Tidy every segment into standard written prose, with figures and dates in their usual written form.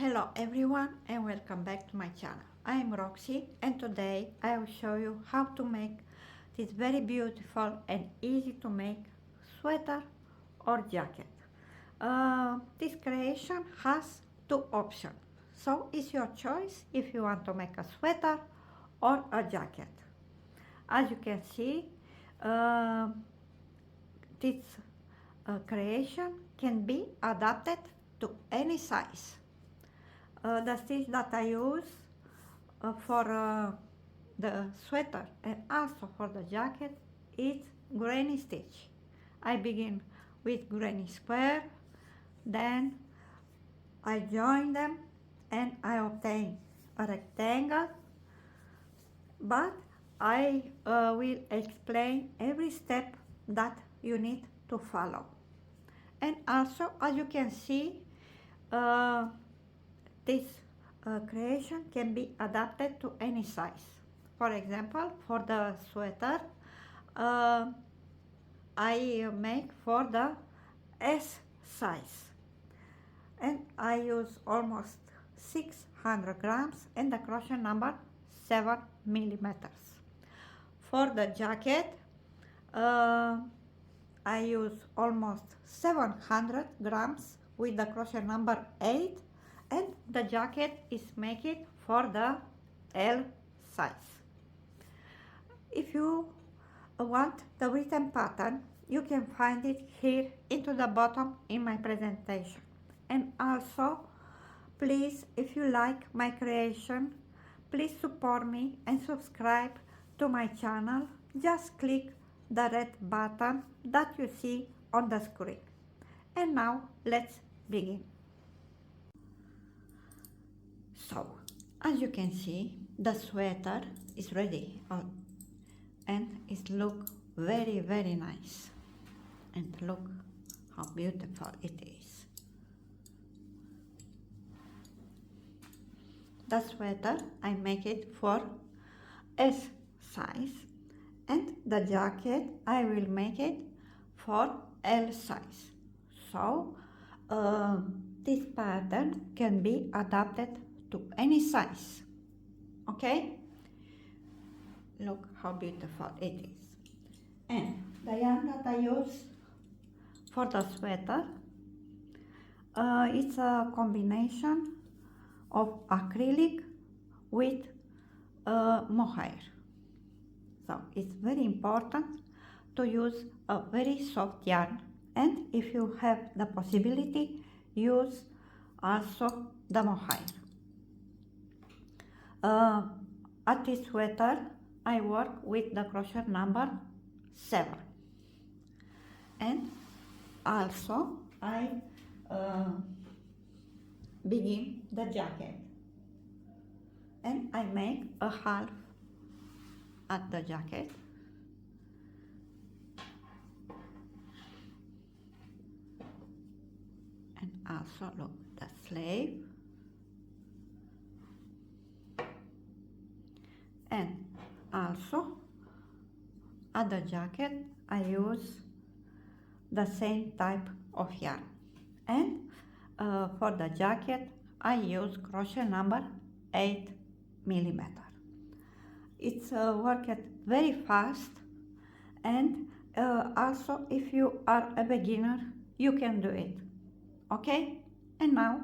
Hello everyone and welcome back to my channel. I am Roxy and today I will show you how to make this very beautiful and easy to make sweater or jacket. This creation has two options, so it's your choice if you want to make a sweater or a jacket. As you can see, this creation can be adapted to any size. The stitch that I use for the sweater and also for the jacket is granny stitch. I begin with granny square, then I join them and I obtain a rectangle, but I will explain every step that you need to follow. And also, as you can see, this creation can be adapted to any size. For example, for the sweater, I make for the S size, and I use almost 600 grams and the crochet number 7 millimeters. For the jacket, I use almost 700 grams with the crochet number 8, and the jacket is made for the L size. If you want the written pattern, you can find it here into the bottom in my presentation. And also, please, if you like my creation, please support me and subscribe to my channel. Just click the red button that you see on the screen. And now let's begin. So, as you can see, the sweater is ready and it looks very nice. And look how beautiful it is. The sweater, I make it for S size, and the jacket, I will make it for L size. So, this pattern can be adapted to any size. Okay? Look how beautiful it is. And the yarn that I use for the sweater, it's a combination of acrylic with mohair. So it's very important to use a very soft yarn, and if you have the possibility, use also the mohair. At this sweater, I work with the crochet number 7, and also I begin the jacket, and I make a half at the jacket, and also look the sleeve, and also at the jacket I use the same type of yarn, and for the jacket I use crochet number 8 millimeter. It's worked very fast, and also if you are a beginner you can do it. Okay, and now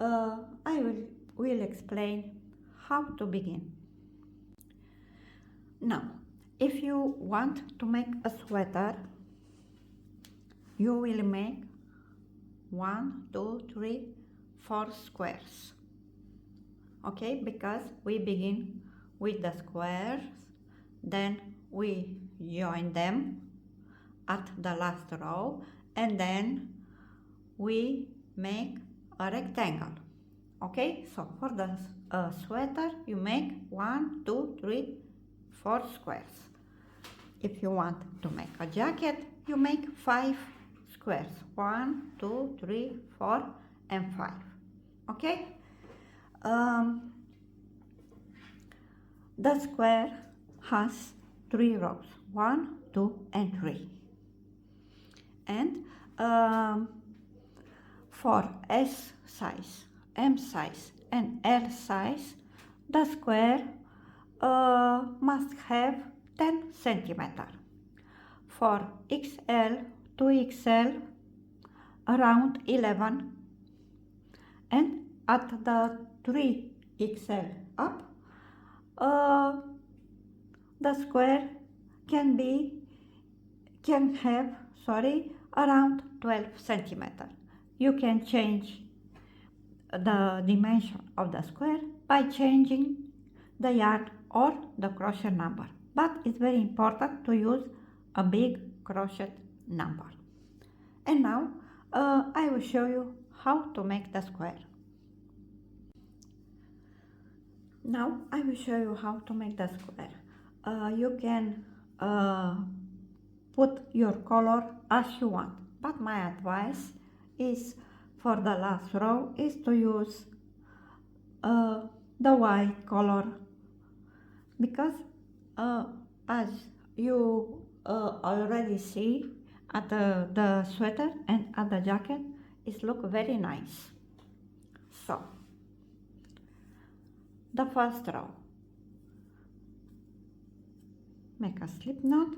I will explain how to begin. Now, if you want to make a sweater, you will make 1, 2, 3, 4 squares. Okay, because we begin with the squares, then we join them at the last row, and then we make a rectangle. Okay, so for the sweater you make 1, 2, 3, 4 squares. If you want to make a jacket, you make 5 squares. 1, 2, 3, 4, and 5. Okay? The square has 3 rows. 1, 2, and 3. And for S size M size and L size, the square must have 10 centimeter. For XL to XL, around 11, and at the 3XL up, the square can have around 12 centimeter. You can change the dimension of the square by changing the yarn or the crochet number, but it's very important to use a big crochet number. And now I will show you how to make the square. Now I will show you how to make the square. You can put your color as you want, but my advice is for the last row is to use the white color, because as you already see at the sweater and at the jacket, it look very nice. So the first row, make a slip knot,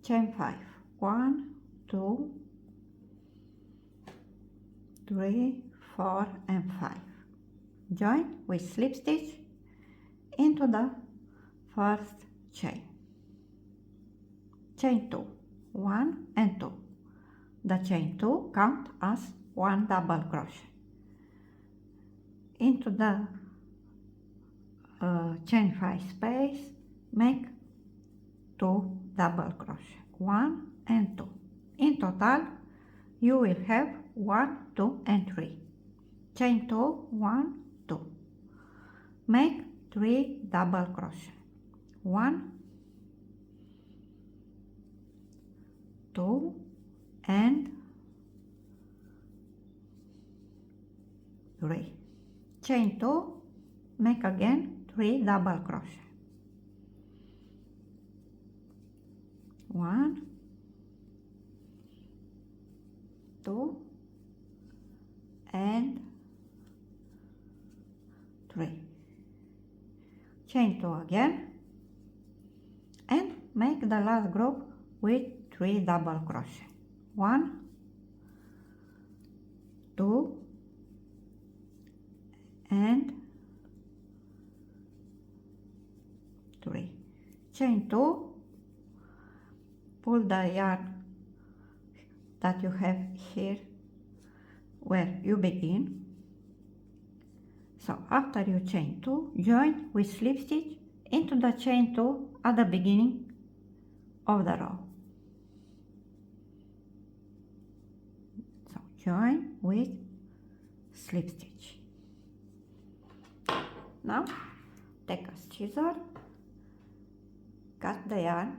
chain 5, 1, 2, 3, 4 and 5, join with slip stitch into the first chain, chain 2, 1 and 2, the chain 2 count as 1 double crochet, into the chain 5 space make 2 double crochet, 1 and 2. In total you will have 1, 2 and 3. Chain 2, 1, 2. Make 3 double crochet, 1, 2 and 3. Chain 2, make again 3 double crochet, 1, 2 and 3. Chain 2 again and make the last group with 3 double crochet, 1, 2 and 3. Chain 2, pull the yarn that you have here where you begin. So after you chain 2, join with slip stitch into the chain 2 at the beginning of the row. So join with slip stitch. Now take a scissor, cut the yarn,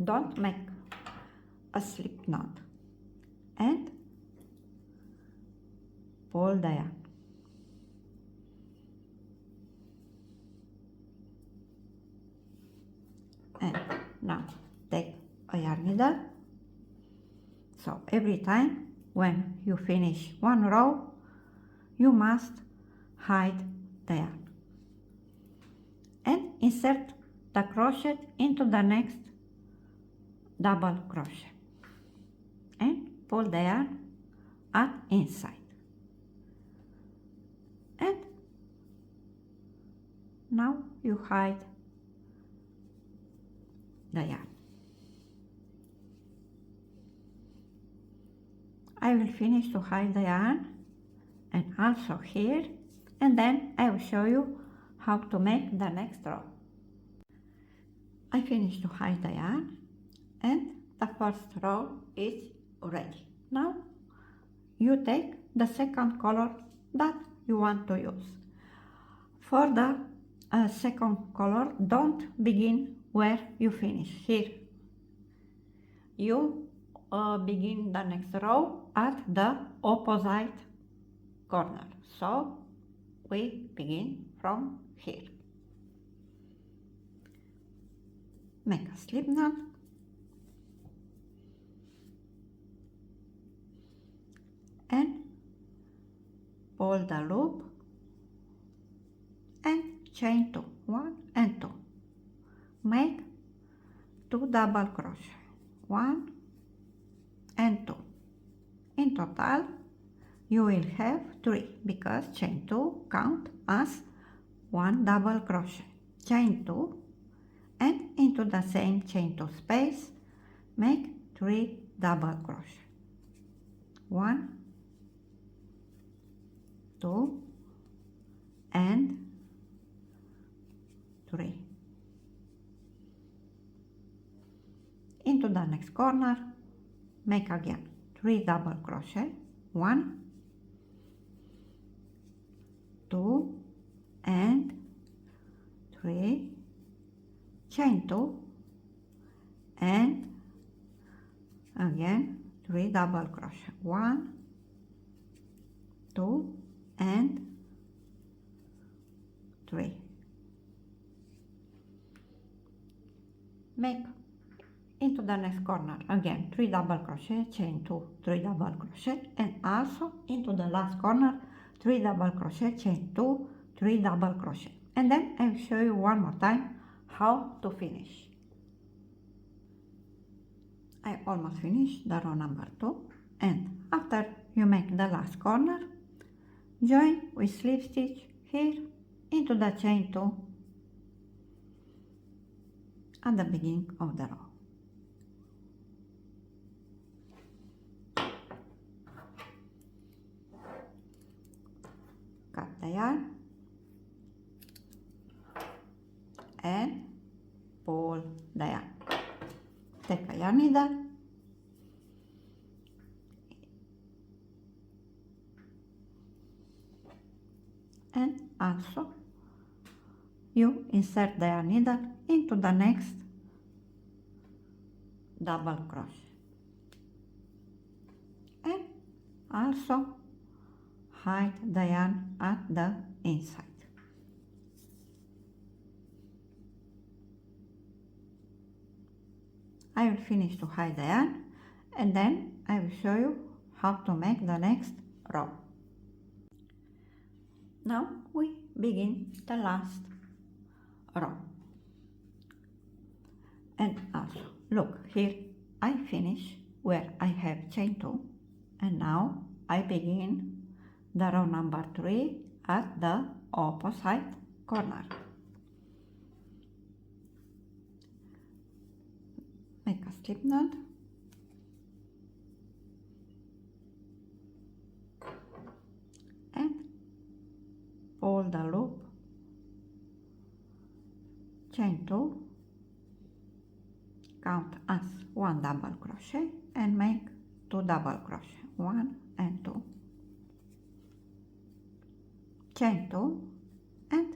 don't make a slip knot, and pull the yarn. And now take a yarn needle. So every time when you finish one row, you must hide the yarn and insert the crochet into the next double crochet and pull the yarn at inside. And now you hide the yarn. I will finish to hide the yarn and also here, and then I will show you how to make the next row. I finished to hide the yarn and the first row is ready. Now you take the second color that you want to use. For the second color, don't begin where you finish here. You begin the next row at the opposite corner. So we begin from here. Make a slip knot and pull the loop and chain 2, 1 and 2. Make 2 double crochet, 1 and 2. In total you will have 3 because chain 2 count as 1 double crochet. Chain 2 and into the same chain 2 space make 3 double crochet. 1, 2 and 3. Into the next corner make again 3 double crochet, 1, 2 and 3, chain 2 and again 3 double crochet, 1, 2 and 3. Make into the next corner again 3 double crochet, chain 2, 3 double crochet, and also into the last corner 3 double crochet, chain 2, 3 double crochet. And then I'll show you one more time how to finish. I almost finished the row number 2, and after you make the last corner, join with slip stitch here into the chain 2 at the beginning of the row. Cut the yarn and pull the yarn. Take a yarn needle and also you insert the yarn needle into the next double crochet and also hide the yarn at the inside. I will finish to hide the yarn and then I will show you how to make the next row. Now we begin the last row. And also look here, I finish where I have chain 2 and now I begin the row number 3 at the opposite corner. Make a slip knot and pull the loop, chain 2, count as 1 double crochet and make 2 double crochet, 1 and 2, chain 2 and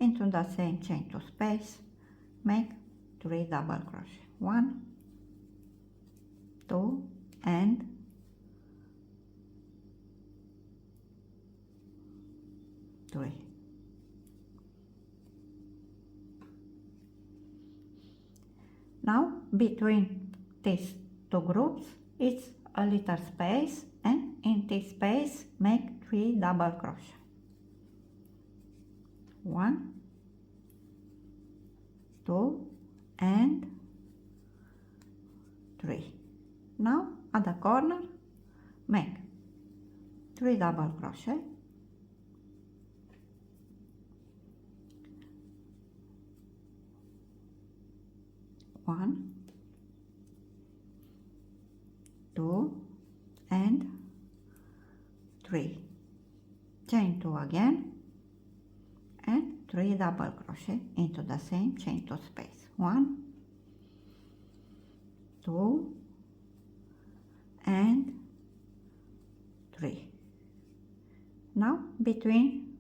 into the same chain 2 space make 3 double crochet, 1, 2 and 3. Now between these two groups it's a little space and in this space make 3 double crochet, 1, 2 and 3. Now at the corner make 3 double crochet, 1, 2 and 3, chain 2 again and 3 double crochet into the same chain 2 space, 1, 2 and 3. Now between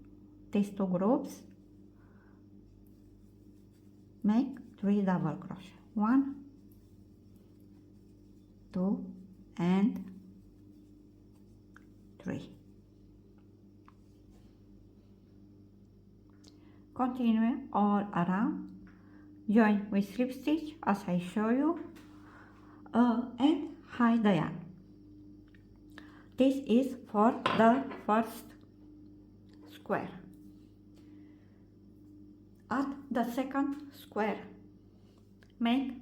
these two groups make 3 double crochet, 1, 2 and 3. Continue all around, join with slip stitch as I show you, and hide the yarn. This is for the first square. At the second square, make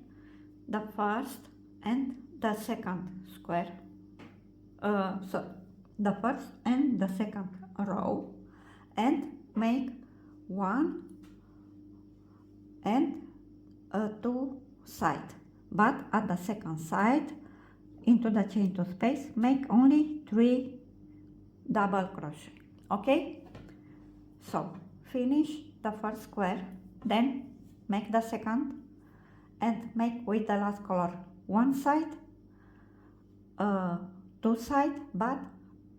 the first and the second square, the first and the second row, and make one and two side. But at the second side, into the chain two space, make only 3 double crochet. Okay, so finish the first square, then make the second and make with the last color one side, two side, but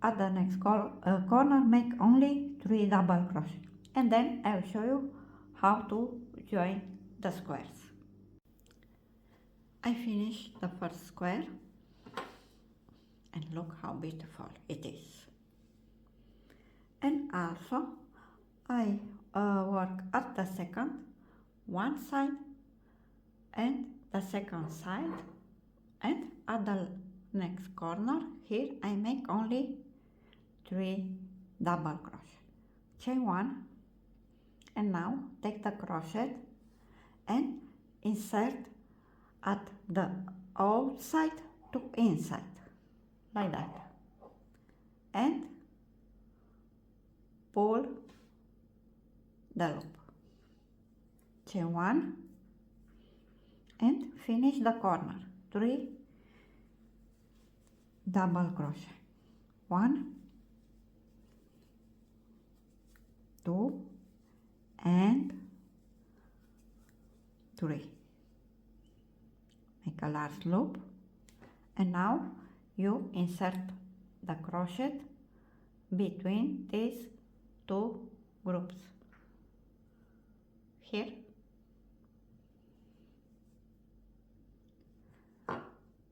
at the next corner make only 3 double crochet, and then I will show you how to join the squares. I finished the first square and look how beautiful it is. And also I work at the second one side and the second side, and at the next corner here I make only 3 double crochet, chain one, and now take the crochet and insert at the outside to inside like that, and pull the loop, chain one, and finish the corner, 3 double crochet, 1, 2 and 3. Make a last loop, and now you insert the crochet between these two groups here,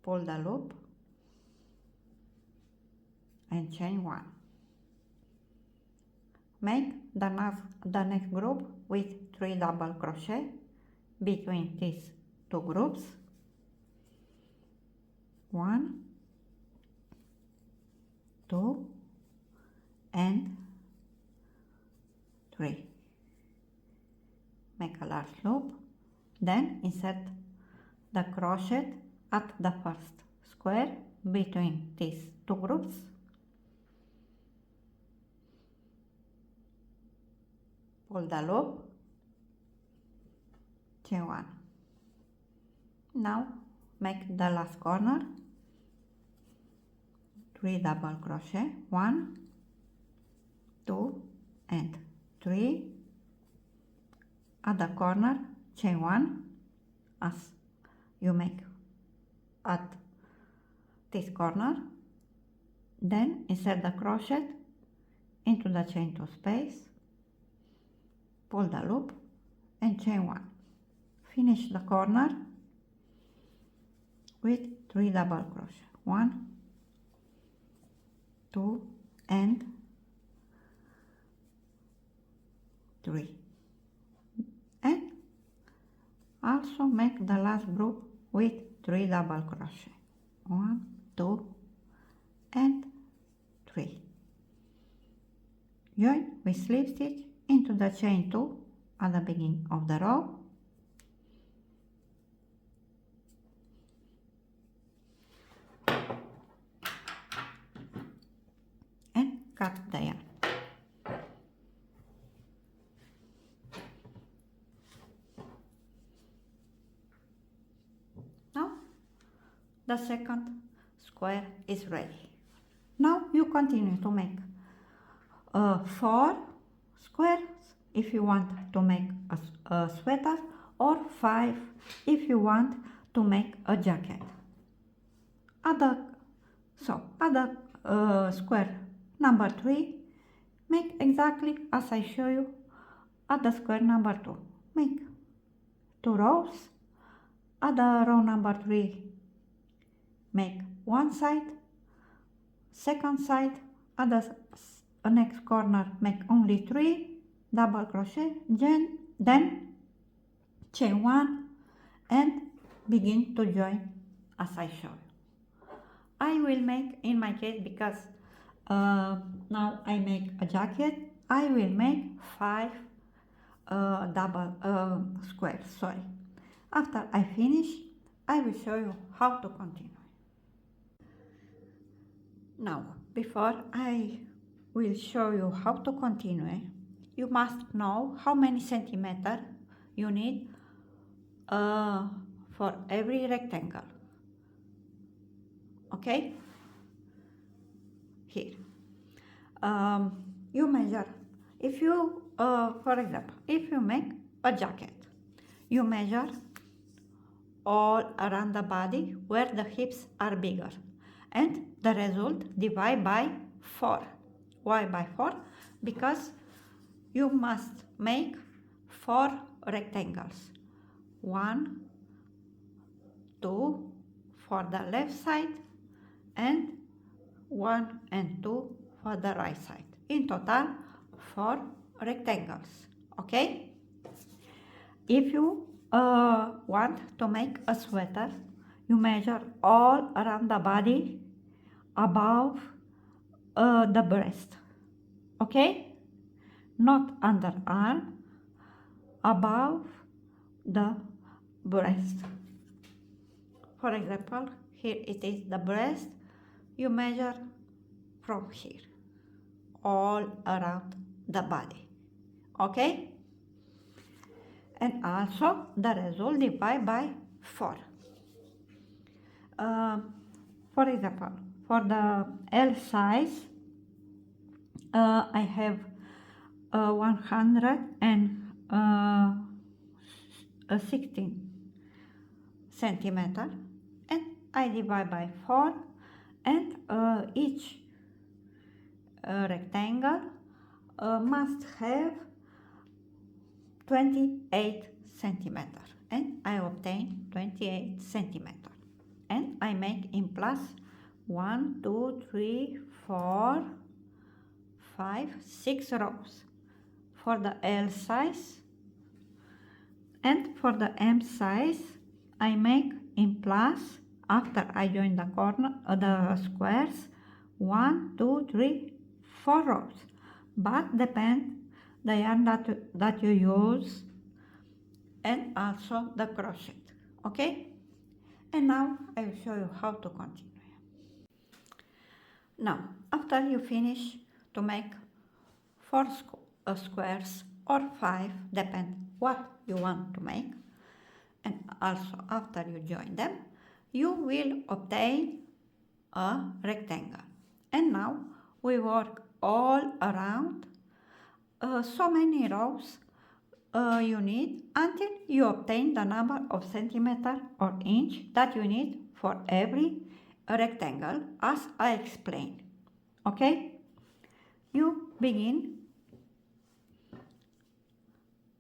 pull the loop and chain one. Make the next group with 3 double crochet between these two groups, 1, 2 and 3. Make a large loop, then insert the crochet at the first square between these two groups, pull the loop, chain one. Now make the last corner, 3 double crochet, 1, 2 and 3. At the corner, chain one as you make at this corner, then insert the crochet into the chain two space, pull the loop and chain one. Finish the corner with 3 double crochet, 1, 2 and 3, and also make the last group with 3 double crochet, 1, 2 and 3. Join with slip stitch into the chain 2 at the beginning of the row, and cut the yarn. Now the second square is ready. Now you continue to make 4 squares if you want to make a sweater, or 5 if you want to make a jacket. At the square number 3, make exactly as I show you at the square number 2. Make 2 rows. At the row number 3, make one side, second side. At the next corner, make only 3 double crochet, then chain one and begin to join as I show you. I will make, in my case, because now I make a jacket, I will make 5 double squares, sorry. After I finish, I will show you how to continue. Now, before I will show you how to continue, you must know how many centimeters you need for every rectangle. Okay? Here. You measure. If you, for example, if you make a jacket, you measure all around the body where the hips are bigger, and the result divide by 4. Why by 4? Because you must make 4 rectangles. 1, 2 for the left side, and 1 and 2 for the right side. In total, 4 rectangles. Okay? If you want to make a sweater, you measure all around the body above the breast. Okay? Not underarm, above the breast. For example, here it is the breast. You measure from here, all around the body. Okay? And also the result divide by 4. For example, for the L size, I have 116 centimeter, and I divide by 4, and each rectangle must have 28 centimeter, and I obtain 28 centimeter, and I make in plus 1, 2, 3, 4, 5, 6 rows for the L size, and for the M size I make in plus, after I join the corner the squares, 1, 2, 3, 4 rows, but depend the yarn that you use, and also the crochet. Okay? And now I will show you how to continue. Now, after you finish to make 4 squares or 5, depend what you want to make, and also after you join them, you will obtain a rectangle. And now we work all around so many rows you need until you obtain the number of centimeter or inch that you need for every rectangle, as I explained. Okay? You begin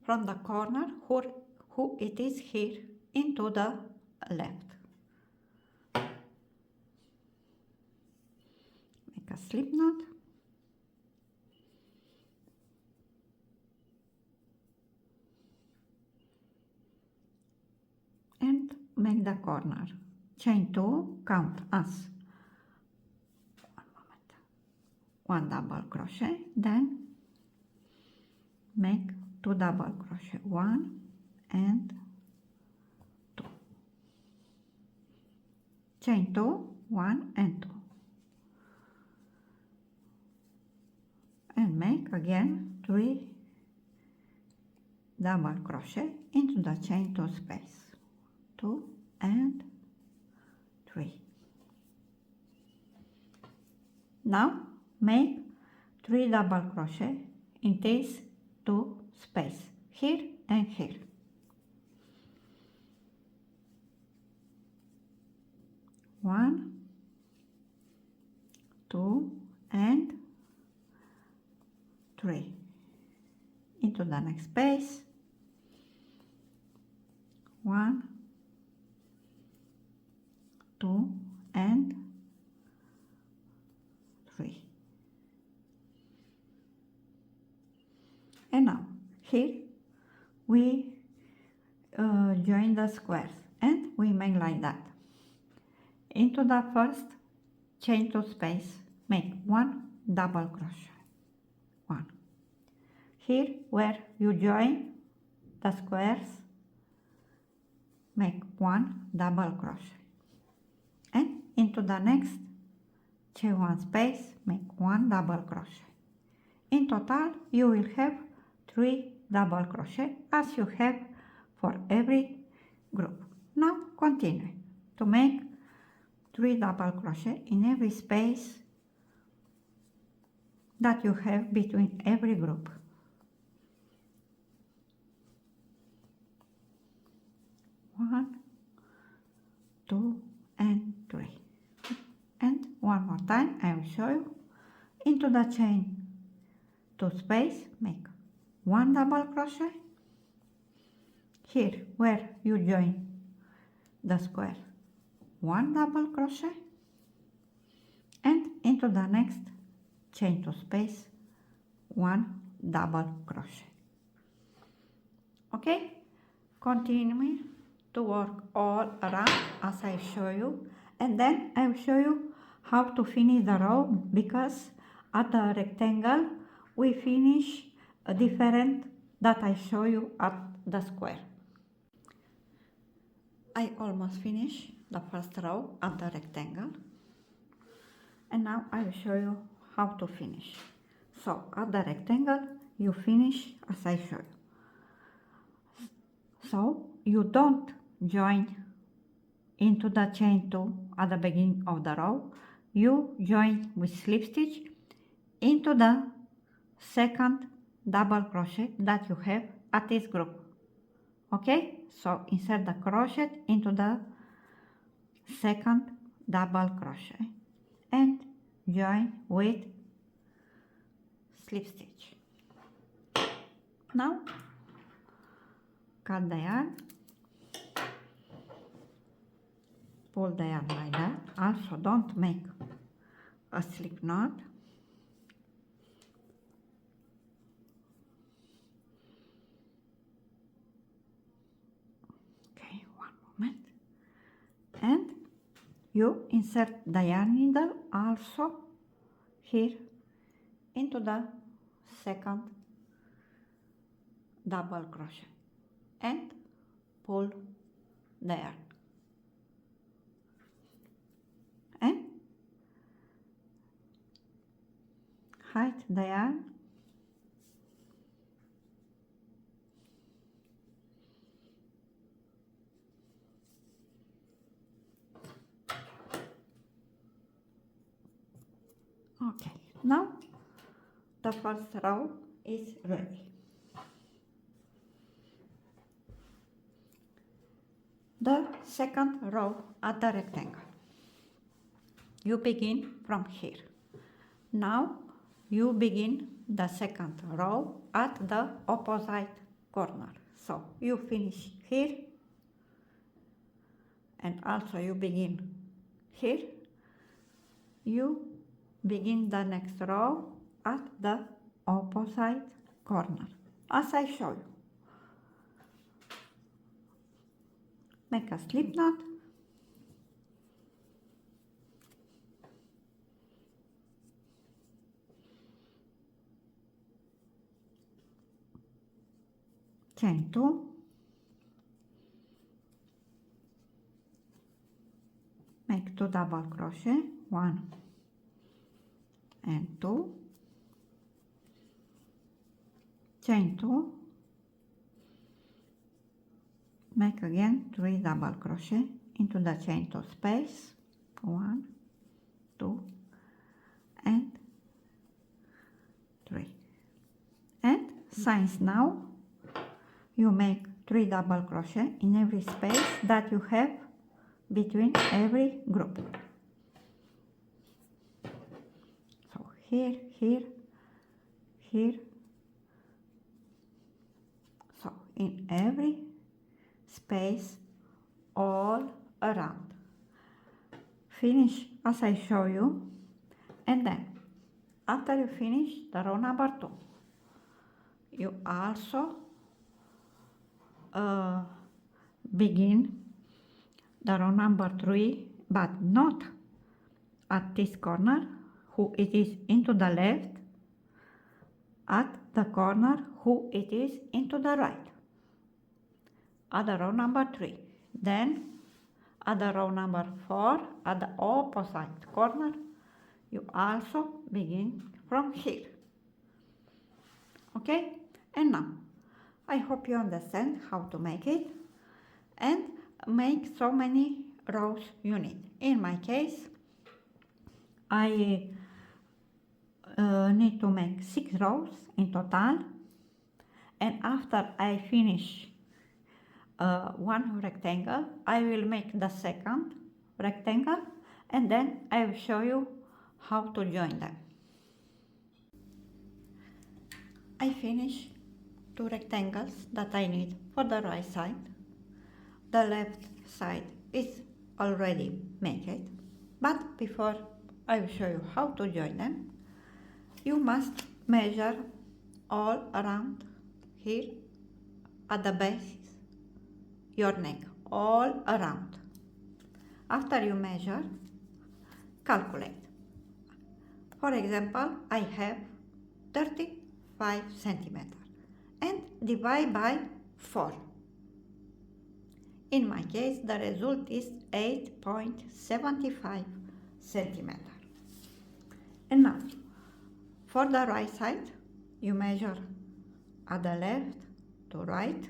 from the corner who it is here into the left. Make a slip knot. And make the corner. Chain 2, count as 1 double crochet, then make 2 double crochet, 1 and 2. Chain 2, 1 and 2. And make again 3 double crochet into the chain 2 space. 2 and 3. Now make 3 double crochet in these 2 space, here and here. 1, 2 and 3 into the next space. 1, 2 and 3. And now here we join the squares, and we make like that. Into the first chain 2 space, make 1 double crochet, 1, here where you join the squares, make 1 double crochet, and into the next chain 1 space, make 1 double crochet. In total you will have 3 double crochet as you have for every group. Now continue to make 3 double crochet in every space that you have between every group. 1, 2, and 3. And one more time I will show you. Into the chain 2 space, make 1 double crochet. Here where you join the square, 1 double crochet, and into the next chain 2 space, 1 double crochet. Okay, continue to work all around as I show you, and then I will show you how to finish the row, because at the rectangle we finish different that I show you at the square. I almost finished the first row at the rectangle, and now I will show you how to finish. So at the rectangle you finish as I show you. So you don't join into the chain 2 at the beginning of the row, you join with slip stitch into the second double crochet that you have at this group. Okay, so insert the crochet into the second double crochet and join with slip stitch. Now cut the yarn, pull the yarn like that. Also don't make a slip knot. Okay, one moment. And you insert the yarn needle also here into the second double crochet and pull the yarn. And hide the yarn. Okay, now the first row is ready. The second row at the rectangle. You begin from here. Now you begin the second row at the opposite corner. So you finish here, and also you begin here. You begin the next row at the opposite corner, as I show you. Make a slip knot. Chain 2, make 2 double crochet, 1 and 2, chain 2, make again 3 double crochet into the chain 2 space, 1, 2, and 3. And since now you make 3 double crochet in every space that you have between every group. So here, here, here. So in every space all around. Finish as I show you, and then after you finish the row number 2, you also begin the row number 3, but not at this corner, who it is into the left, at the corner who it is into the right. Add row number 3. Then add row number 4 at the opposite corner. You also begin from here. Okay? And now, I hope you understand how to make it and make so many rows you need. In my case, I need to make 6 rows in total, and after I finish one rectangle, I will make the second rectangle, and then I will show you how to join them. I finish 2 rectangles that I need for the right side. The left side is already made, but before I will show you how to join them, you must measure all around here at the base, your neck, all around. After you measure, calculate. For example, I have 35 centimeters and divide by 4. In my case, the result is 8.75 centimeters. And now, for the right side, you measure at the left to right.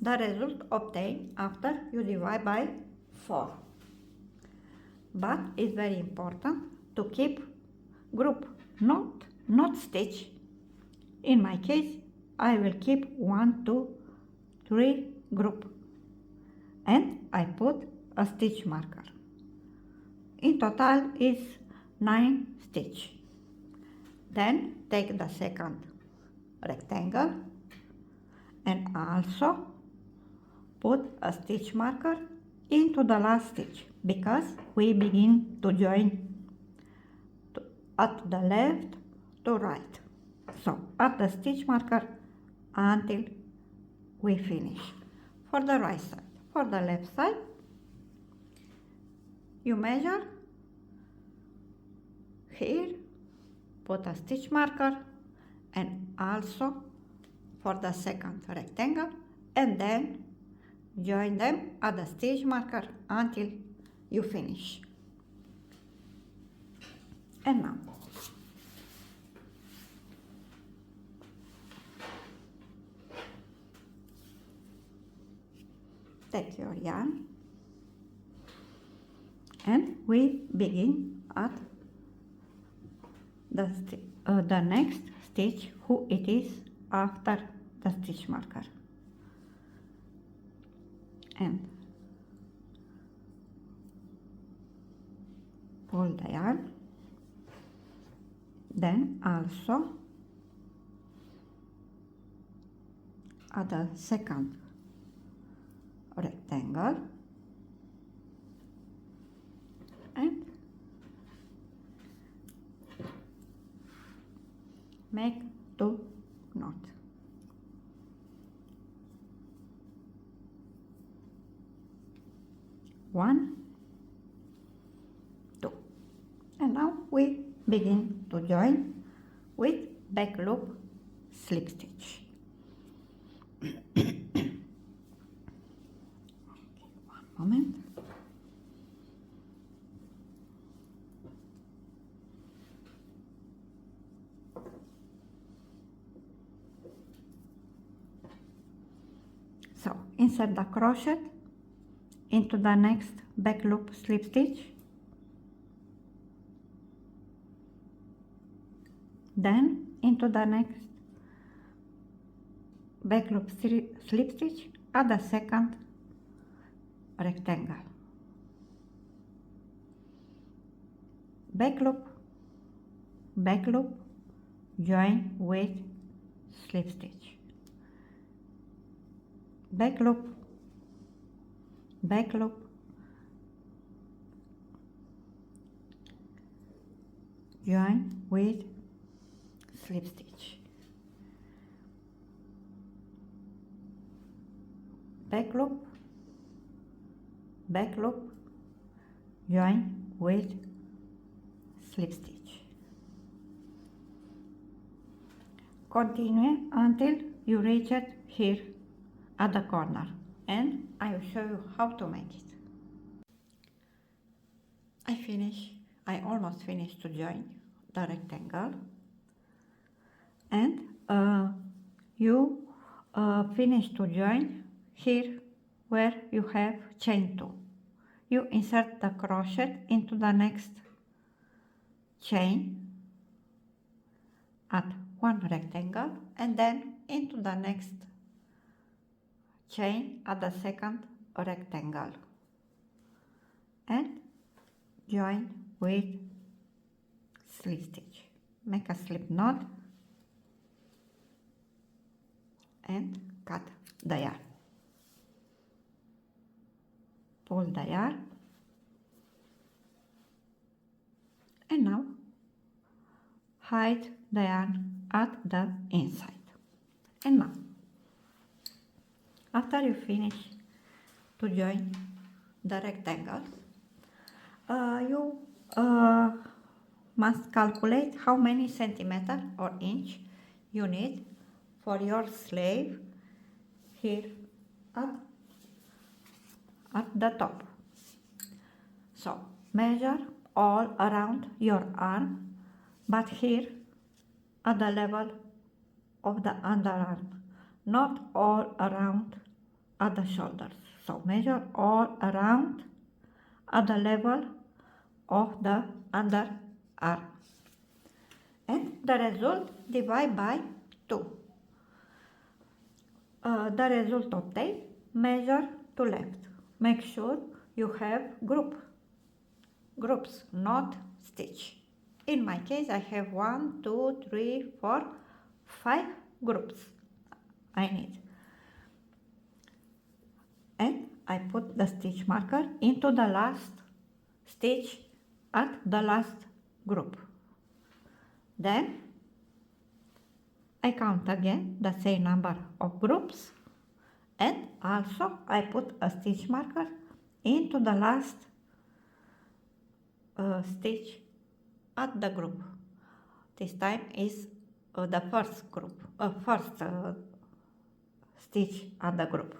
The result obtained after you divide by 4. But it's very important to keep group, not stitch. In my case, I will keep 1, 2, 3 group, and I put a stitch marker. In total is 9 stitch. Then take the second rectangle and also put a stitch marker into the last stitch, because we begin to join at the left to right. So at the stitch marker until we finish. For the right side. For the left side, you measure here, put a stitch marker, and also for the second rectangle, and then join them at the stitch marker until you finish. And now, take your yarn and we begin at the next stitch who it is after the stitch marker, and pull the yarn, then also at the second rectangle and make 2 knots. One, 2. And now we begin to join with back loop slip stitch. One moment. So insert the crochet into the next back loop slip stitch, then into the next back loop slip stitch at the second rectangle, back loop, join with slip stitch, back loop, join with slip stitch, back loop, join with slip stitch, continue until you reach it here at the corner, and I will show you how to make it. I almost finished to join the rectangle, and you finish to join here where you have chain 2. You insert the crochet into the next chain at one rectangle, and then into the next chain at the second rectangle, and join with slip stitch. Make a slip knot and cut the yarn. Pull the yarn, and now hide the yarn at the inside. And now, after you finish to join the rectangles, you must calculate how many centimeter or inch you need for your sleeve here at the top. So measure all around your arm, but here at the level of the underarm, not all around at the shoulders. So measure all around at the level of the underarm, and the result divide by 2. The result obtained, measure to left. Make sure you have groups, not stitch. In my case, I have 1, 2, 3, 4, 5 groups I need. And I put the stitch marker into the last stitch at the last group. Then I count again the same number of groups, and also I put a stitch marker into the last stitch at the group. This time is the first group, stitch at the group.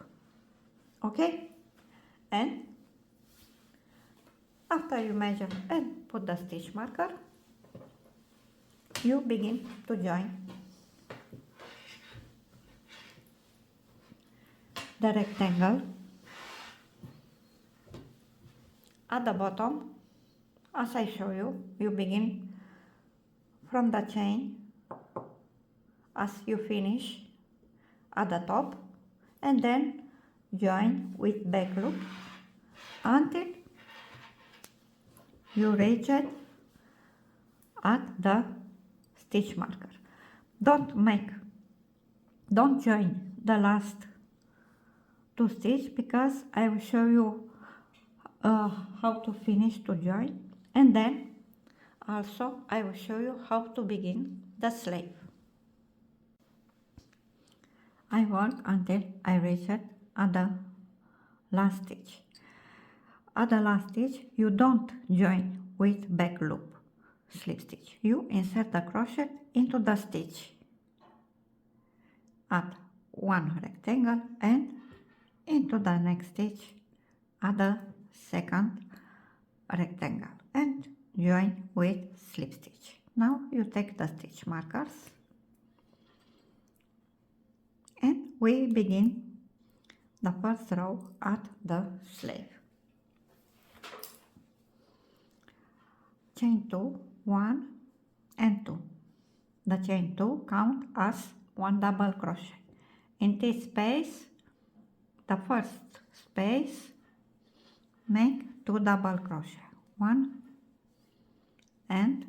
Okay? And after you measure and put the stitch marker, you begin to join the rectangle at the bottom. As I show you, you begin from the chain as you finish at the top, and then join with back loop until you reach it at the stitch marker. Don't join the last 2 stitches, because I will show you how to finish to join, and then also I will show you how to begin the sleeve. I work until I reach it at the last stitch. At the last stitch, you don't join with back loop slip stitch. You insert the crochet into the stitch at one rectangle and into the next stitch at the second rectangle, and join with slip stitch. Now you take the stitch markers, and we begin the first row at the sleeve. Chain 2, 1 and 2. The chain 2 count as 1 double crochet. In this space, the first space, make 2 double crochet, 1 and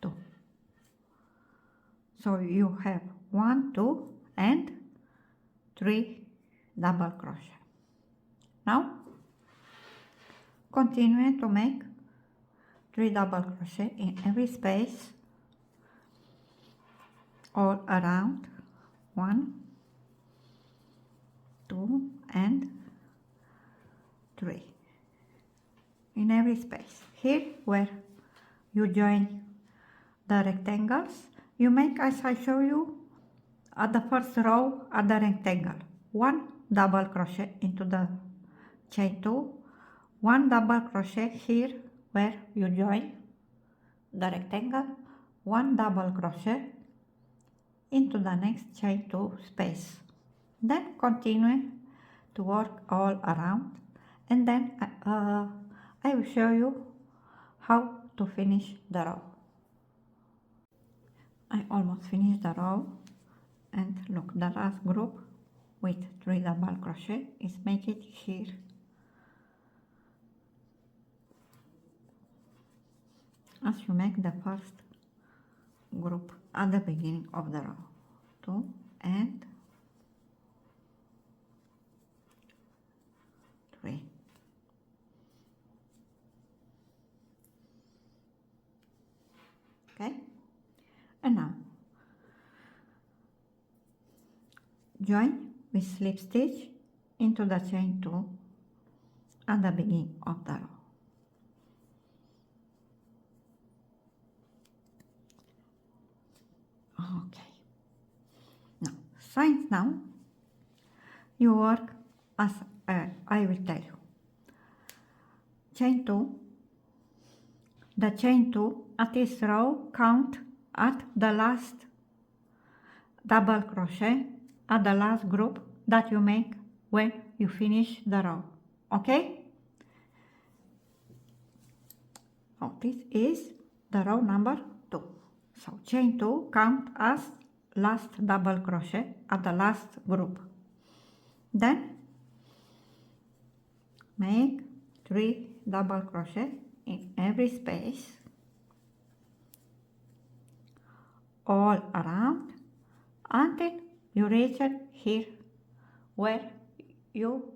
2. So you have 1, 2 and 3 double crochet. Now continue to make 3 double crochet in every space all around, 1, 2 and 3 in every space. Here where you join the rectangles, you make as I show you at the first row at the rectangle, 1 double crochet into the chain 2, 1 double crochet here where you join the rectangle, 1 double crochet into the next chain 2 space. Then continue to work all around, and then I will show you how to finish the row. I almost finished the row, and look, the last group with 3 double crochet is make it here. As you make the first group at the beginning of the row, 2 and 3. Okay, and now join with slip stitch into the chain 2 at the beginning of the row. Okay, now you work as I will tell you. Chain 2, the chain 2 at this row, count at the last double crochet at the last group that you make when you finish the row. Okay? Oh, this is the row number 2. So chain 2, count as last double crochet at the last group. Then make 3 double crochet in every space all around until you reach it here where you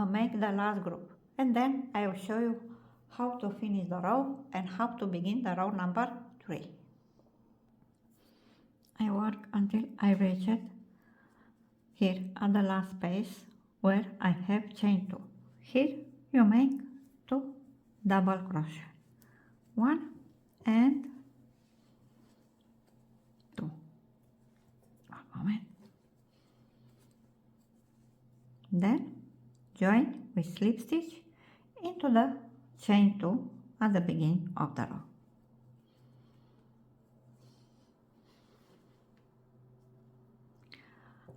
make the last group, and then I will show you how to finish the row and how to begin the row number 3. I work until I reach it here at the last space where I have chain 2. Here you make 2 double crochet, 1 and 2. One moment. Then join with slip stitch into the chain 2 at the beginning of the row.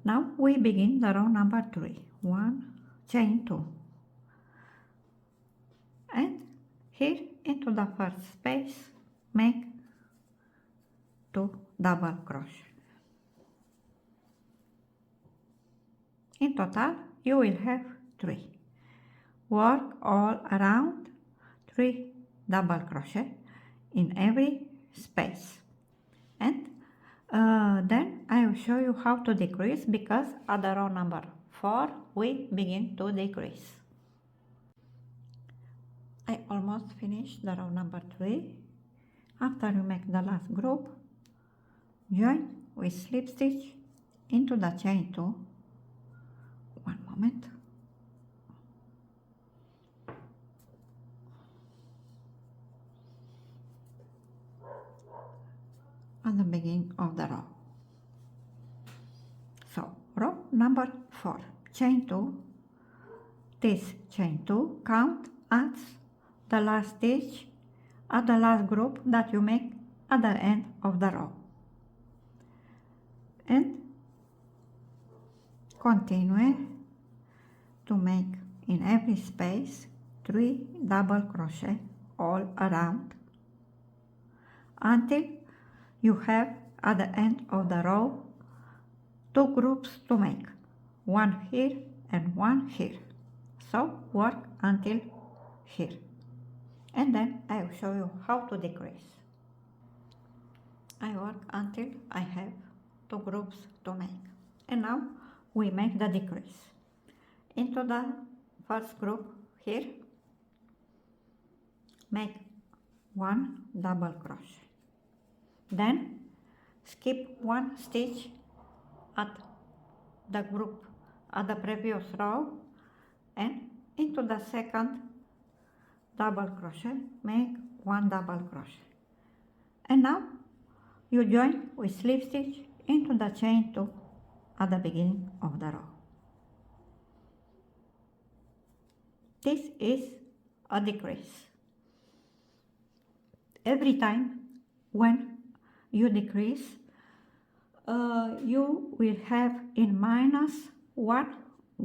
Now we begin the row number 3. 1 chain 2, and here into the first space make 2 double crochet. In total you will have 3. Work all around 3 double crochet in every space, and then I will show you how to decrease, because at the row number 4 we begin to decrease. I almost finished the row number 3. After you make the last group, join with slip stitch into the chain 2. One moment. At the beginning of the row. So row number 4, chain 2, this chain 2, count as the last stitch at the last group that you make at the end of the row, and continue to make in every space 3 double crochet all around until you have at the end of the row 2 groups to make, 1 here and 1 here. So work until here, and then I will show you how to decrease. I work until I have 2 groups to make, and now we make the decrease. Into the first group here, make 1 double crochet, then skip 1 stitch at the group at the previous row, and into the second double crochet make 1 double crochet, and now you join with slip stitch into the chain 2 at the beginning of the row. This is a decrease. Every time when you decrease, you will have in minus 1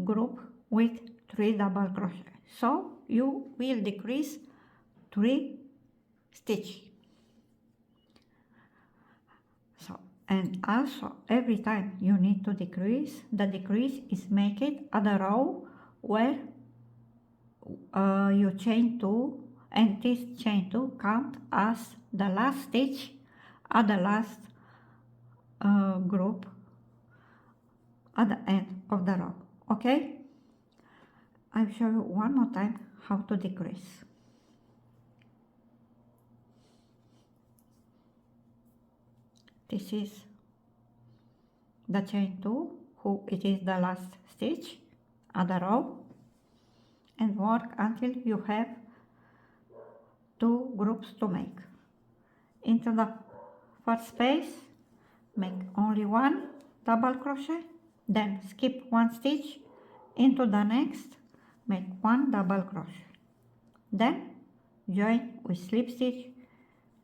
group with 3 double crochet. So you will decrease 3 stitches. So, and also every time you need to decrease, the decrease is make it at the row where you chain 2, and this chain 2 count as the last stitch at the last group at the end of the row. Okay, I'll show you one more time how to decrease. This is the chain 2, it is the last stitch at the row, and work until you have 2 groups to make. Into the first space, make only 1 double crochet, then skip 1 stitch, into the next, make 1 double crochet, then join with slip stitch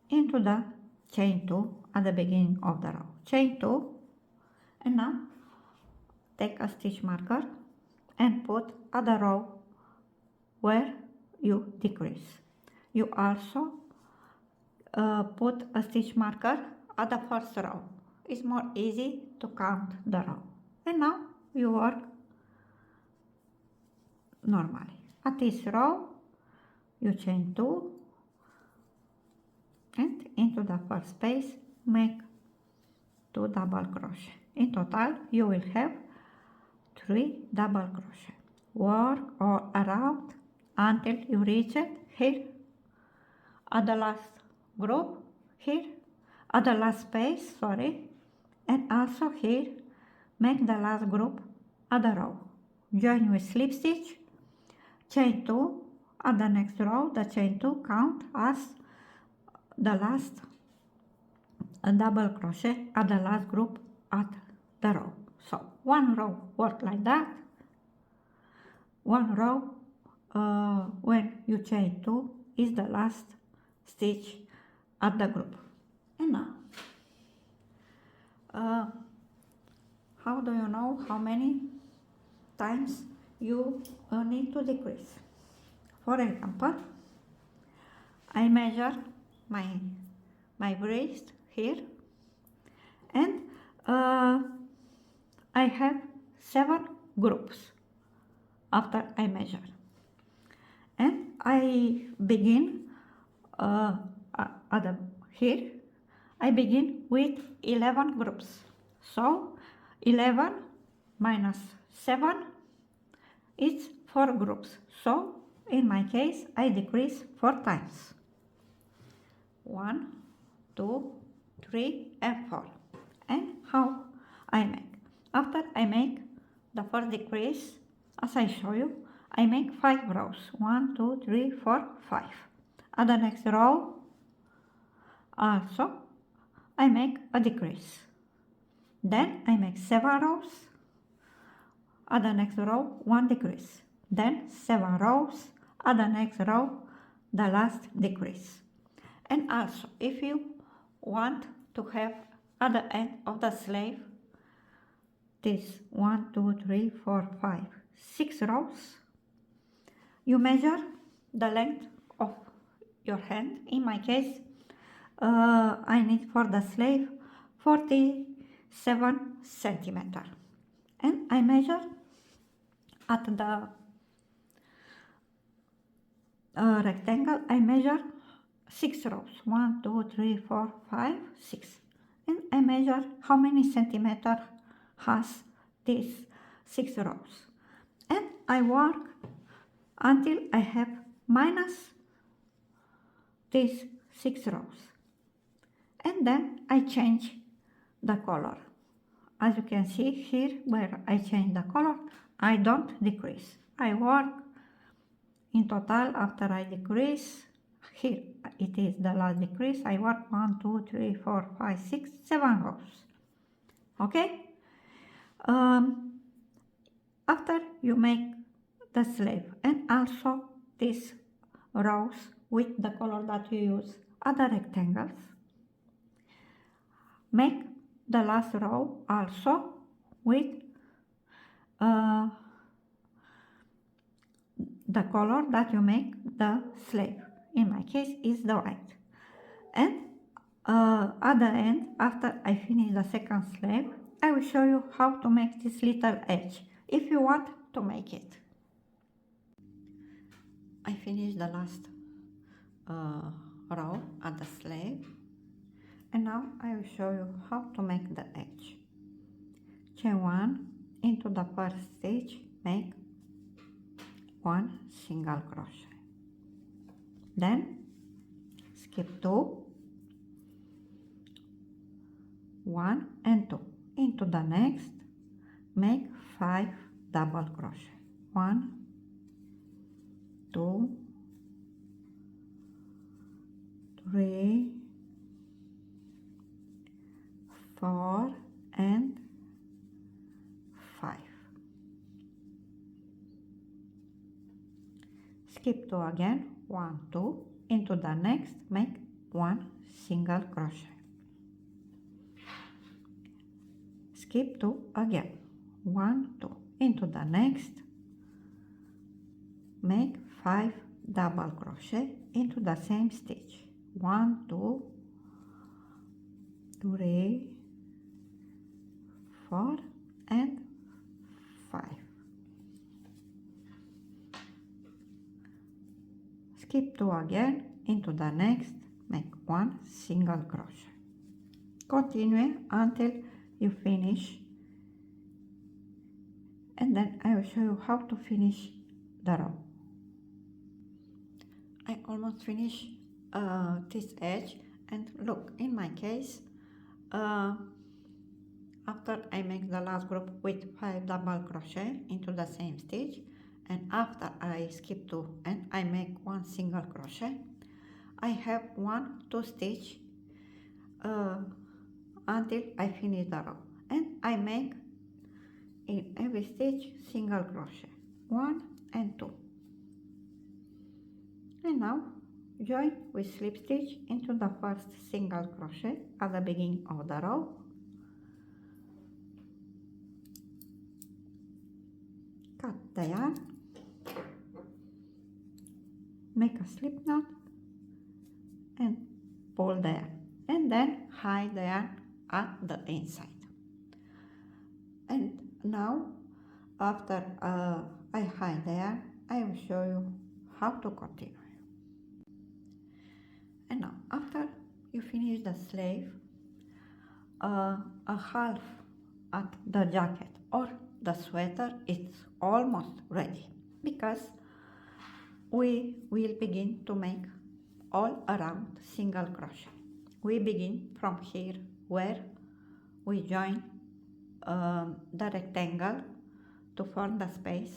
into the chain 2 at the beginning of the row. Chain 2, and now take a stitch marker and put at the row where you decrease. You also put a stitch marker at the first row. It's more easy to count the row. And now you work normally. At this row, you chain 2 and into the first space make 2 double crochet. In total, you will have 3 double crochet. Work all around until you reach it here at the last group, here at the last space, and also here make the last group at the row. Join with slip stitch, chain 2 at the next row. The chain 2 count as the last double crochet at the last group at the row. So one row work like that, one row when you chain 2 is the last stitch at the group. And now how do you know how many times you need to decrease? For example, I measure my waist here, and I have 7 groups after I measure, and I begin here I begin with 11 groups. So 11 minus 7 is 4 groups. So in my case I decrease 4 times. 1, 2, 3 and 4. And how I make? After I make the first decrease, as I show you, I make 5 rows. 1, 2, 3, 4, 5. At the next row also I make a decrease. Then I make 7 rows. At the next row 1 decrease. Then 7 rows. At the next row the last decrease. And also if you want to have at the end of the sleeve this 1, 2, 3, 4, 5, 6 rows, you measure the length of your hand. In my case I need for the sleeve 47 centimeter, and I measure at the rectangle. I measure 6 rows. 1, 2, 3, 4, 5, 6, and I measure how many centimeter has these 6 rows, and I work until I have minus these 6 rows, and then I change the color. As you can see here where I change the color, I don't decrease. I work in total after I decrease. Here it is the last decrease. I work 1, 2, 3, 4, 5, 6, 7 rows. Okay. After you make the sleeve and also these rows with the color that you use are the rectangles, make the last row also with uh, the color that you make the sleeve. In my case is the white. And at the end, after I finish the second sleeve, I will show you how to make this little edge if you want to make it. I finished the last row at the sleeve, and now I will show you how to make the edge. Chain 1 into the first stitch, make 1 single crochet, then skip 2, 1 and 2 into the next, make 5 double crochet, 1, 2, 3, 4 and 5. Skip 2 again, 1, 2 into the next, make 1 single crochet. Skip 2 again, 1, 2 into the next, make 5 double crochet into the same stitch, 1, 2, 3, 4 and 5. Skip 2 again into the next, make 1 single crochet. Continue until you finish, and then I will show you how to finish the row. I almost finished this edge, and look, in my case, after I make the last group with 5 double crochet into the same stitch, and after I skip 2 and I make 1 single crochet, I have 1, 2 stitch until I finish the row, and I make in every stitch single crochet, 1 and 2. And now join with slip stitch into the first single crochet at the beginning of the row, cut the yarn, make a slip knot and pull the yarn, and then hide the yarn at the inside. And now after I hide the yarn, I will show you how to continue. And now after you finish the sleeve, a half at the jacket or the sweater is almost ready, because we will begin to make all around single crochet. We begin from here where we join the rectangle to form the space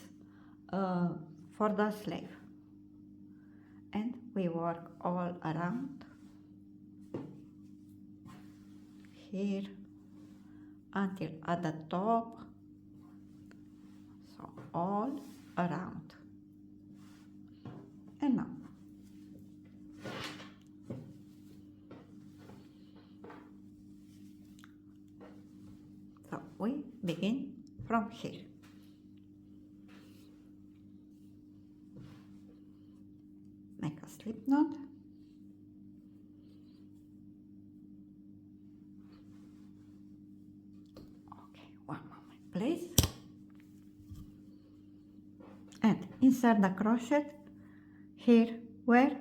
for the sleeve, and we work all around here until at the top, so all around. And now so we begin from here. Make a slip knot, okay, 1 moment please, and insert the crochet here where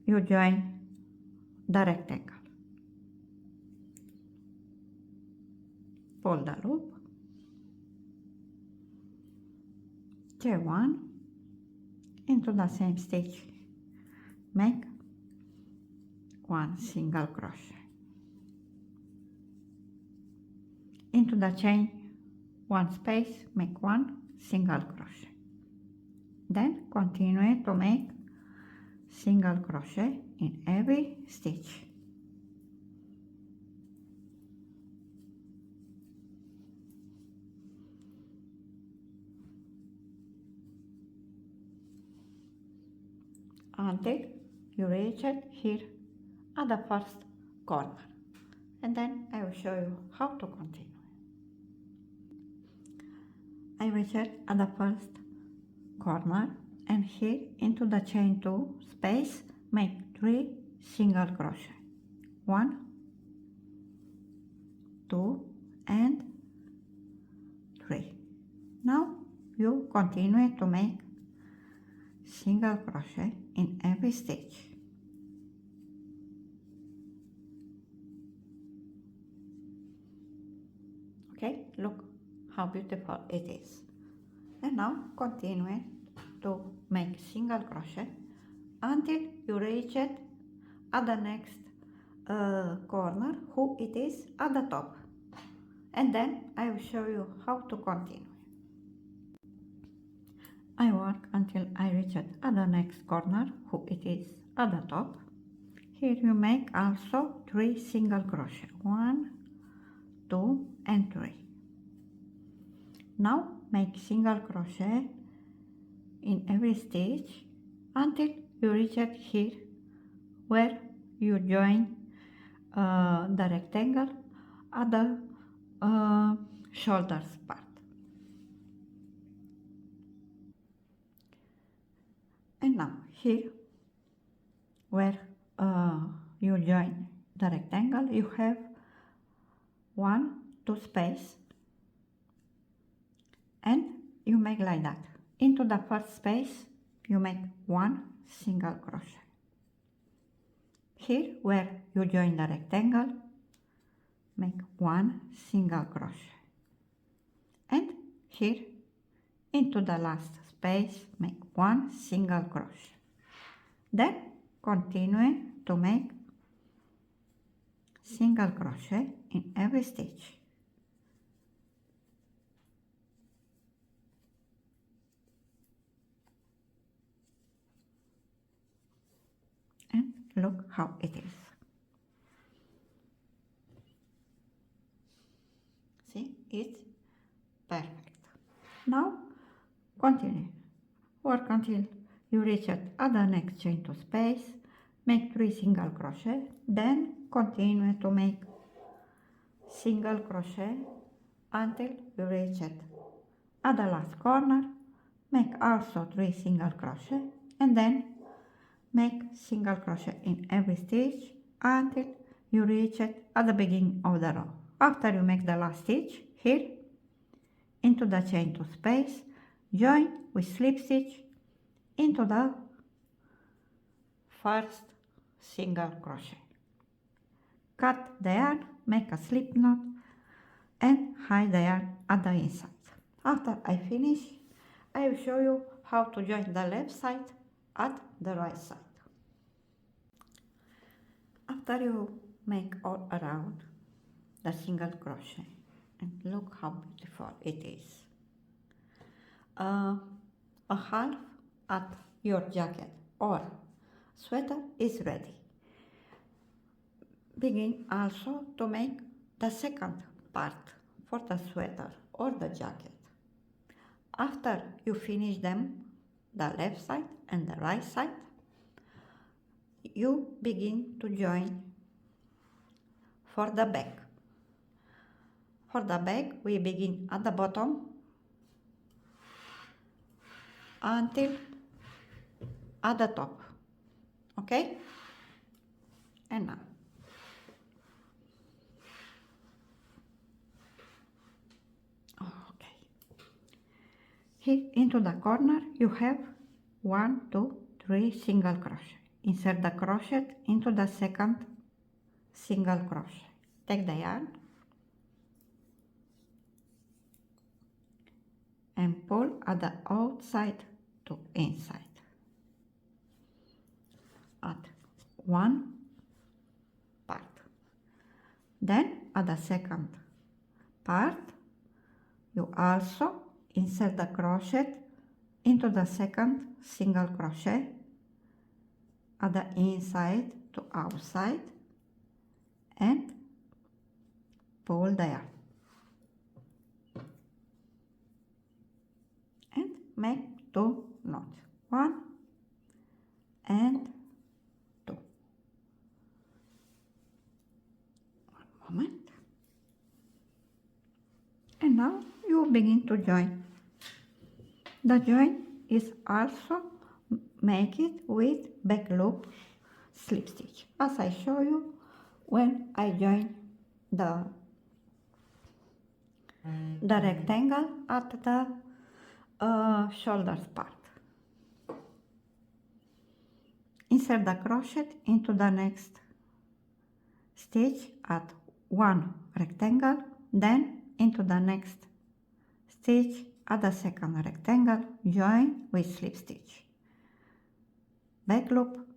you join the rectangle. Pull the loop, chain 1 into the same stitch, make 1 single crochet into the chain 1 space, make 1 single crochet, then continue to make single crochet in every stitch. until you reach it here at the first corner, and then I will show you how to continue. I reach it at the first corner, and here into the chain 2 space make 3 single crochet, 1, 2 and 3. Now you continue to make single crochet in every stitch. Okay, look how beautiful it is. And now continue to make single crochet until you reach it at the next corner, who it is at the top, and then I will show you how to continue. I work until I reach it at the next corner, who it is at the top. Here you make also 3 single crochet, 1, 2 and 3. Now make single crochet in every stitch until you reach it here where you join the rectangle at the shoulders part. And now here where you join the rectangle, you have 1, 2 space, and you make like that. Into the first space you make 1 single crochet. Here where you join the rectangle, make 1 single crochet, and here into the last space make 1 single crochet. Then continue to make single crochet in every stitch. And look how it is. See, it's perfect. Now continue. Work until you reach it at the next chain 2 space, make 3 single crochet, then continue to make single crochet until you reach it at the last corner, make also 3 single crochet, and then make single crochet in every stitch until you reach it at the beginning of the row. After you make the last stitch, here into the chain 2 space, join with slip stitch into the first single crochet. Cut the yarn, make a slip knot and hide the yarn at the inside. After I finish, I will show you how to join the left side at the right side. After you make all around the single crochet, and look how beautiful it is. A half at your jacket or sweater is ready. Begin also to make the second part for the sweater or the jacket. After you finish them, the left side and the right side, you begin to join for the back. For the back, we begin at the bottom until at the top. Okay? And now. Okay. Here into the corner you have 1, 2, 3 single crochet. Insert the crochet into the second single crochet. Take the yarn and pull at the outside to inside. At one part. Then at the second part you also insert the crochet into the second single crochet at the inside to outside and pull the yarn and make 2 knots, 1 and 2. One moment. And now you begin to join. The join is also make it with back loop slip stitch, as I show you when I join the rectangle at the shoulders part. Insert the crochet into the next stitch at one rectangle, then into the next stitch at the second rectangle, join with slip stitch. Back loop,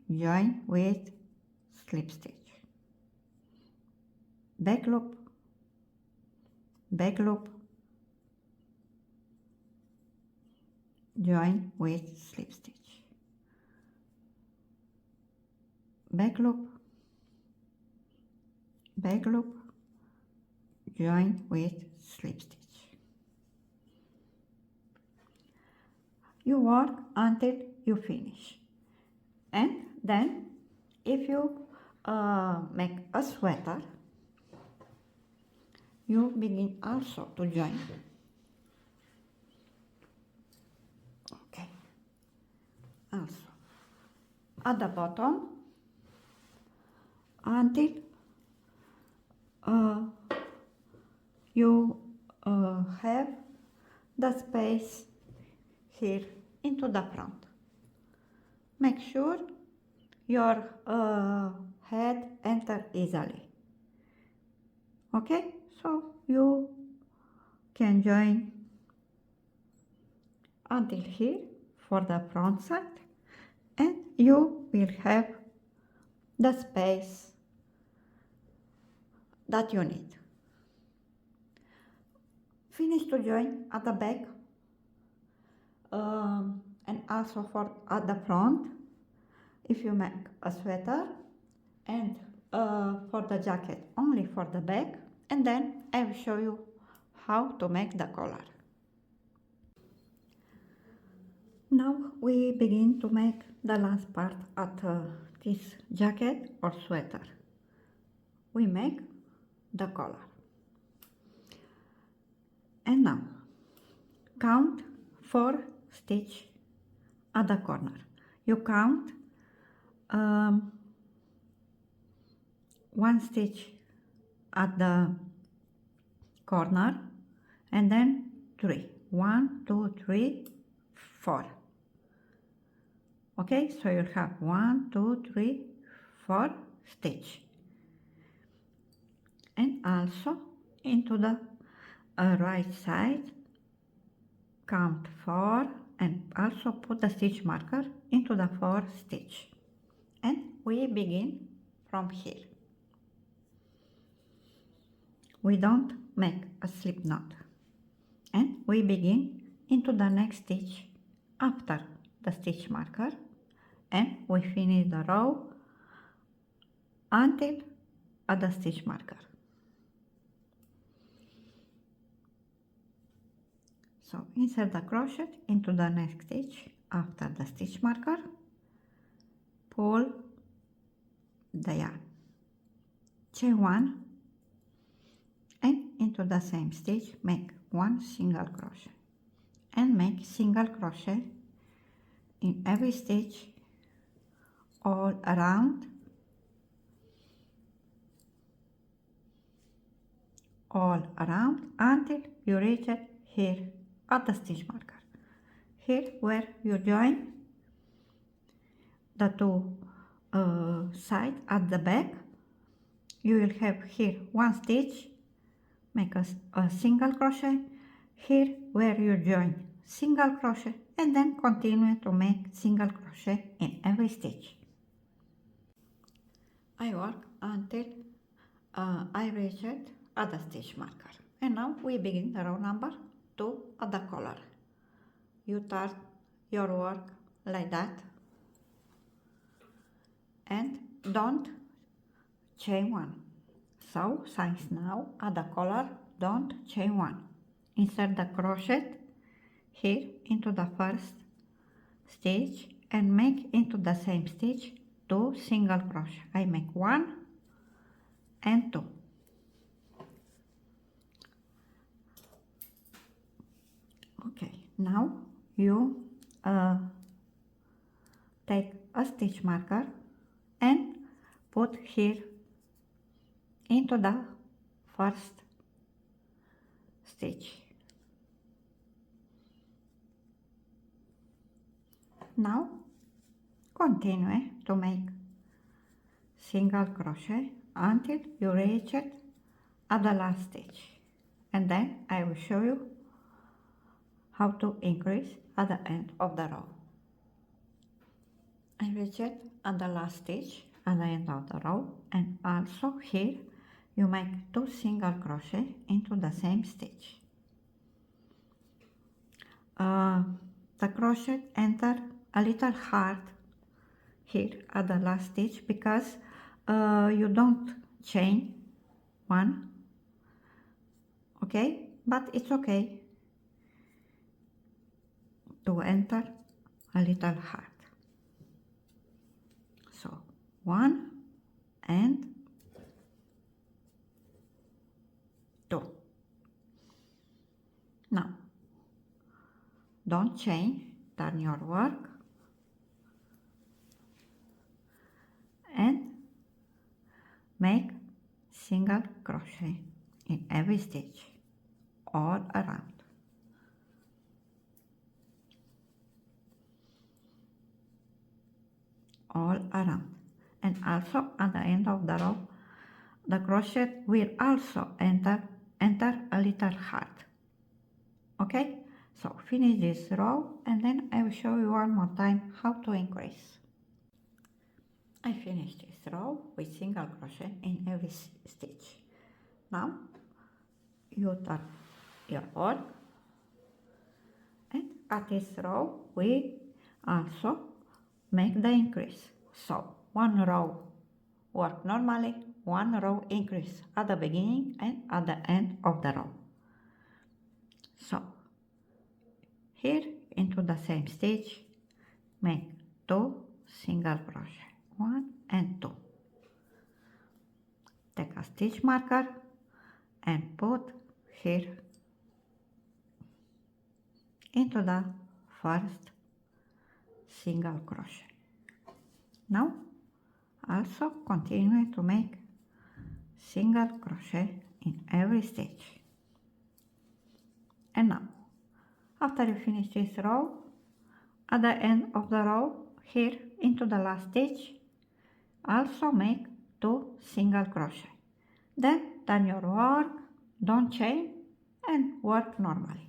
join with slip stitch. Back loop, join with slip stitch. Back loop, join with slip stitch. You work until you finish, and then if you make a sweater, you begin also to join. Okay. Also at the bottom until you have the space here into the front. Make sure your head enter easily. Okay, so you can join until here for the front side, and you will have the space that you need. Finish to join at the back and also at the front if you make a sweater, and for the jacket only for the back, and then I will show you how to make the collar. Now we begin to make the last part at this jacket or sweater. We make the collar. And now count 4 stitches at the corner. You count 1 stitch at the corner, and then 3. 1, 2, 3, 4. Okay, so you have 1, 2, 3, 4 stitch. And also into the right side, count 4 and also put the stitch marker into the 4 stitch. And we begin from here. We don't make a slip knot. And we begin into the next stitch after the stitch marker, and we finish the row until at the stitch marker. So insert the crochet into the next stitch after the stitch marker, pull the yarn, chain 1, and into the same stitch make 1 single crochet, and make single crochet in every stitch all around, until you reach it here at the stitch marker, here where you join the two sides at the back. You will have here 1 stitch, make a single crochet, here where you join single crochet, and then continue to make single crochet in every stitch. I work until I reach it at the stitch marker, and now we begin the row number 2 at the collar. You start your work like that, and don't chain 1. So since now at the collar, don't chain 1. Insert the crochet here into the first stitch and make into the same stitch 2 single crochet. I make 1 and 2. Okay, now you take a stitch marker and put here into the first stitch. Now continue to make single crochet until you reach it at the last stitch, and then I will show you how to increase at the end of the row. I reach it at the last stitch at the end of the row, and also here you make 2 single crochet into the same stitch. The crochet enter a little hard here at the last stitch because you don't chain 1, okay, but it's okay to enter a little hard. So 1 and 2. Now don't chain, turn your work and make single crochet in every stitch all around. All around, and also at the end of the row the crochet will also enter a little hard. Okay, so finish this row and then I will show you one more time how to increase. I finished this row with single crochet in every stitch. Now you turn your work, and at this row we also make the increase. So 1 row work normally, 1 row increase at the beginning and at the end of the row. So here into the same stitch make 2 single crochet, 1 and 2. Take a stitch marker and put here into the first single crochet. Now also continue to make single crochet in every stitch. And now after you finish this row, at the end of the row here into the last stitch also make 2 single crochet. Then turn your work, don't chain and work normally.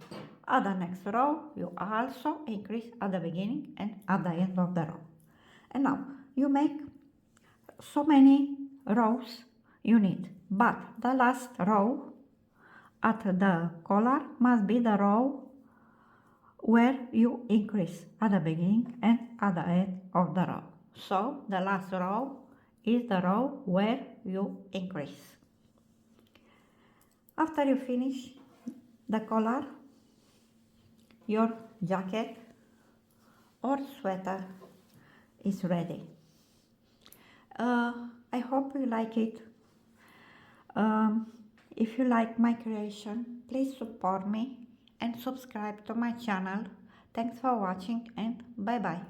At the next row you also increase at the beginning and at the end of the row. And now you make so many rows you need, but the last row at the collar must be the row where you increase at the beginning and at the end of the row. So the last row is the row where you increase. After you finish the collar, your jacket or sweater is ready. I hope you like it. If you like my creation, please support me and subscribe to my channel. Thanks for watching and bye bye.